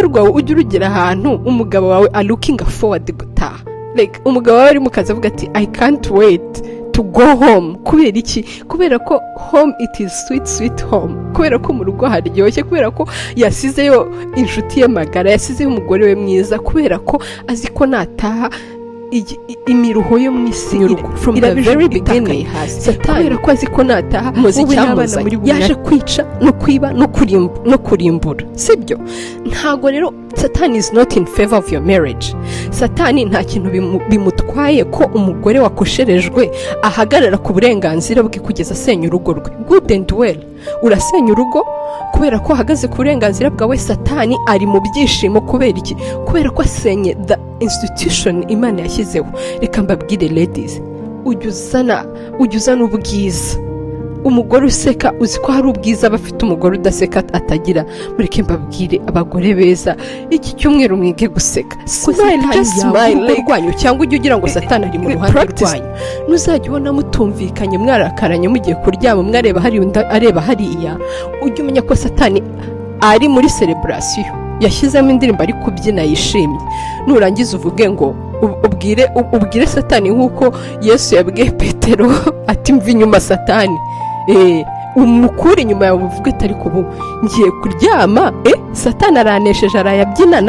rwawe ujye urugera ahantu umugabo wawe are looking forward gutaha, like umugabo wawe ari mu kazi avuga ati I can't wait to go home. Kubera iki? Kubera ko home it is sweet home, kubera ko mu rugo haryoshye, kubera ko yasizeyo inshuti ye magara, yasizeyo umugore we mwiza, kubera ko azi ko nataha imiruho yo mu isi from the very beginning. Satani ko azi ko nataha yaje kwica no kwiba no kurimbura, sibyo? Ntago rero Satani is not in favor of your marriage. Satani nta kintu bimutwaye ko umugore wakosherejwe ahagarara ku burenganzira bwe kugeza asenya urugo rwe. Good and well, urasenya urugo kubera ko ahagaze ku burenganzira bwawe. Satani ari mu byishimo kubera iki? Kubera ko asenye the institution Imana yashyizeho. Reka mbabwire ladies, ujyuzana ubwiza. Umugore useka uzi ko hari ubwiza bafite, umugore udaseka atagira. Mureke mbabwire abagore beza, iki cyumweru mwige guseka. Smile, just smile rwanyu, cyangwa ujye ugira ngo Satani ari mu ruhande rwanyu. Nuzajya ubona mutumvikanye, mwarakaranye, mugiye kuryama, mwareba hari areba hariya, ujye umenya ko Satani ari muri celebration, yashyizemo indirimbo ari kubyina yishimye. Nurangiza uvuge ngo ubwire Satani nk'uko Yesu yabwiye Petero ati mva inyuma Satani. Umukuri inyuma yawe uvuge ati ariko ubu ngiye kuryama, Satani aranesheje, arayabyina.